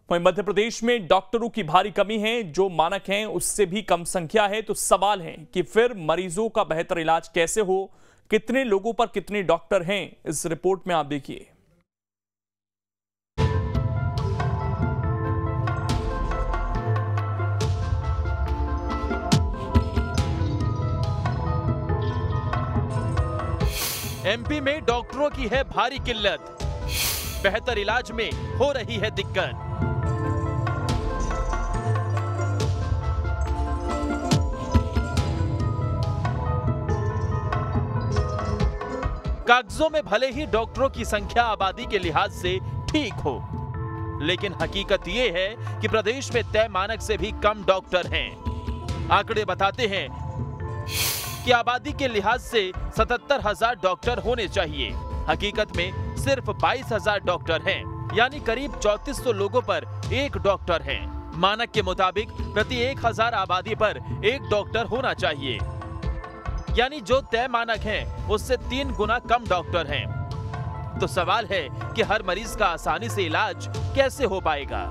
वहीं मध्य प्रदेश में डॉक्टरों की भारी कमी है, जो मानक हैं उससे भी कम संख्या है। तो सवाल है कि फिर मरीजों का बेहतर इलाज कैसे हो, कितने लोगों पर कितने डॉक्टर हैं, इस रिपोर्ट में आप देखिए। एमपी में डॉक्टरों की है भारी किल्लत, बेहतर इलाज में हो रही है दिक्कत। कागजों में भले ही डॉक्टरों की संख्या आबादी के लिहाज से ठीक हो, लेकिन हकीकत ये है कि प्रदेश में तय मानक से भी कम डॉक्टर हैं। आंकड़े बताते हैं कि आबादी के लिहाज से 77,000 डॉक्टर होने चाहिए। हकीकत में सिर्फ 22,000 डॉक्टर हैं, यानी करीब 3400 लोगों पर एक डॉक्टर है। मानक के मुताबिक प्रति 1000 आबादी पर एक डॉक्टर होना चाहिए, यानी जो तय मानक है उससे 3 गुना कम डॉक्टर हैं। तो सवाल है कि हर मरीज का आसानी से इलाज कैसे हो पाएगा।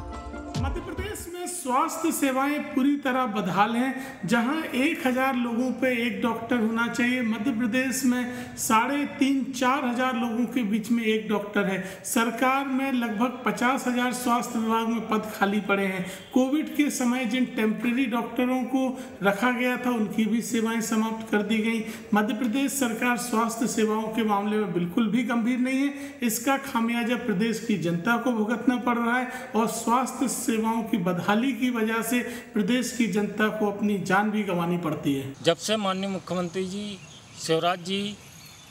मध्य प्रदेश में स्वास्थ्य सेवाएं पूरी तरह बदहाल हैं। जहां 1000 लोगों पे एक डॉक्टर होना चाहिए, मध्य प्रदेश में 3,500-4 हजार लोगों के बीच में एक डॉक्टर है। सरकार में लगभग 50,000 स्वास्थ्य विभाग में पद खाली पड़े हैं। कोविड के समय जिन टेम्परेरी डॉक्टरों को रखा गया था उनकी भी सेवाएं समाप्त कर दी गई। मध्य प्रदेश सरकार स्वास्थ्य सेवाओं के मामले में बिल्कुल भी गंभीर नहीं है। इसका खामियाजा प्रदेश की जनता को भुगतना पड़ रहा है और स्वास्थ्य सेवाओं की बदहाली की वजह से प्रदेश की जनता को अपनी जान भी गंवानी पड़ती है। जब से माननीय मुख्यमंत्री जी शिवराज जी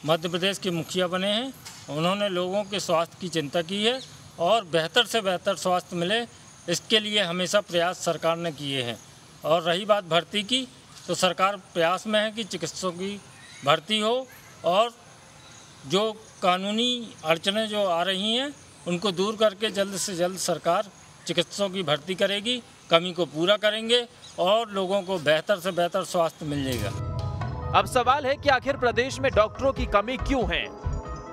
मध्य प्रदेश के मुखिया बने हैं, उन्होंने लोगों के स्वास्थ्य की चिंता की है और बेहतर से बेहतर स्वास्थ्य मिले, इसके लिए हमेशा प्रयास सरकार ने किए हैं। और रही बात भर्ती की, तो सरकार प्रयास में है कि चिकित्सकों की भर्ती हो और जो कानूनी अड़चनें जो आ रही हैं उनको दूर करके जल्द से जल्द सरकार चिकित्सकों की भर्ती करेगी, कमी को पूरा करेंगे और लोगों को बेहतर से बेहतर स्वास्थ्य मिल जाएगा। अब सवाल है कि आखिर प्रदेश में डॉक्टरों की कमी क्यों है?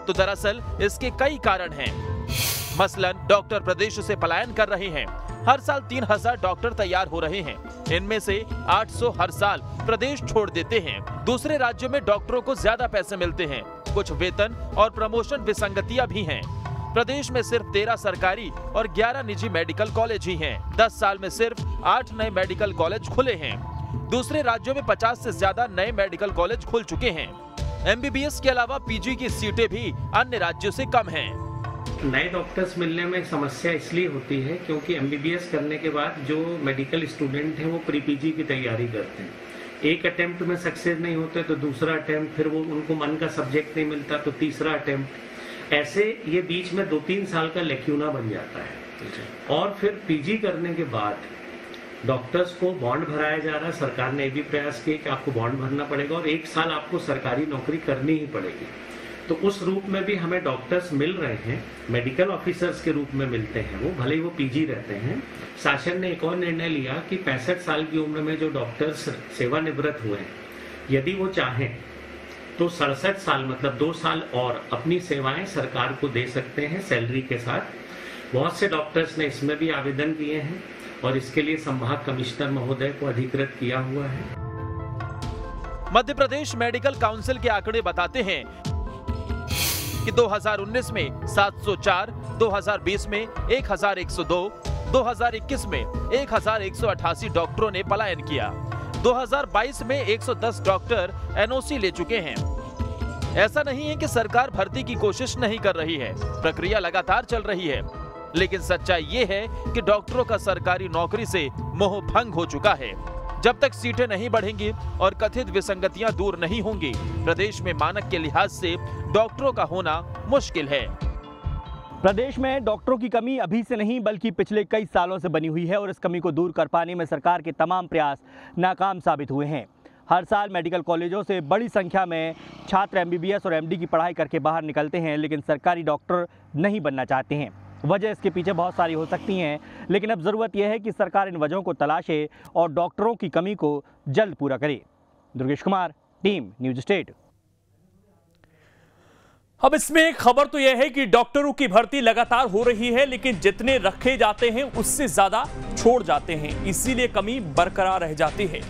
तो दरअसल इसके कई कारण हैं। मसलन डॉक्टर प्रदेश से पलायन कर रहे हैं। हर साल 3,000 डॉक्टर तैयार हो रहे हैं, इनमें से 800 हर साल प्रदेश छोड़ देते हैं। दूसरे राज्यों में डॉक्टरों को ज्यादा पैसे मिलते हैं, कुछ वेतन और प्रमोशन विसंगतियां भी हैं। प्रदेश में सिर्फ 13 सरकारी और 11 निजी मेडिकल कॉलेज ही हैं। 10 साल में सिर्फ 8 नए मेडिकल कॉलेज खुले हैं। दूसरे राज्यों में 50 से ज्यादा नए मेडिकल कॉलेज खुल चुके हैं। एमबीबीएस के अलावा पीजी की सीटें भी अन्य राज्यों से कम हैं। नए डॉक्टर्स मिलने में समस्या इसलिए होती है क्योंकि एमबीबीएस करने के बाद जो मेडिकल स्टूडेंट हैं वो प्री पीजी की तैयारी करते हैं। एक अटेम्प्ट में सक्सेस नहीं होते तो दूसरा अटेम्प्ट, फिर वो उनको मन का सब्जेक्ट नहीं मिलता तो तीसरा अटेम्प्ट, ऐसे ये बीच में 2-3 साल का लेक्यूना बन जाता है। और फिर पीजी करने के बाद डॉक्टर्स को बॉन्ड भराया जा रहा है। सरकार ने भी प्रयास किए कि आपको बॉन्ड भरना पड़ेगा और 1 साल आपको सरकारी नौकरी करनी ही पड़ेगी। तो उस रूप में भी हमें डॉक्टर्स मिल रहे हैं, मेडिकल ऑफिसर्स के रूप में मिलते हैं, वो भले ही वो पीजी रहते हैं। शासन ने एक और निर्णय लिया कि 65 साल की उम्र में जो डॉक्टर्स सेवानिवृत्त हुए हैं, यदि वो चाहें तो 67 साल मतलब 2 साल और अपनी सेवाएं सरकार को दे सकते हैं सैलरी के साथ। बहुत से डॉक्टर्स ने इसमें भी आवेदन किए हैं और इसके लिए संभाग कमिश्नर महोदय को अधिकृत किया हुआ है। मध्य प्रदेश मेडिकल काउंसिल के आंकड़े बताते हैं कि 2019 में 704, 2020 में 1102, 2021 में 1188 डॉक्टरों ने पलायन किया। 2022 में 110 डॉक्टर एनओसी ले चुके हैं। ऐसा नहीं है कि सरकार भर्ती की कोशिश नहीं कर रही है, प्रक्रिया लगातार चल रही है, लेकिन सच्चाई ये है कि डॉक्टरों का सरकारी नौकरी से मोह भंग हो चुका है। जब तक सीटें नहीं बढ़ेंगी और कथित विसंगतियां दूर नहीं होंगी, प्रदेश में मानक के लिहाज से डॉक्टरों का होना मुश्किल है। प्रदेश में डॉक्टरों की कमी अभी से नहीं बल्कि पिछले कई सालों से बनी हुई है और इस कमी को दूर कर पाने में सरकार के तमाम प्रयास नाकाम साबित हुए हैं। हर साल मेडिकल कॉलेजों से बड़ी संख्या में छात्र एमबीबीएस और एमडी की पढ़ाई करके बाहर निकलते हैं, लेकिन सरकारी डॉक्टर नहीं बनना चाहते हैं। वजह इसके पीछे बहुत सारी हो सकती हैं, लेकिन अब ज़रूरत यह है कि सरकार इन वजहों को तलाशे और डॉक्टरों की कमी को जल्द पूरा करे। Durgesh Kumar, team news state. अब इसमें एक खबर तो यह है कि डॉक्टरों की भर्ती लगातार हो रही है, लेकिन जितने रखे जाते हैं उससे ज्यादा छोड़ जाते हैं, इसीलिए कमी बरकरार रह जाती है।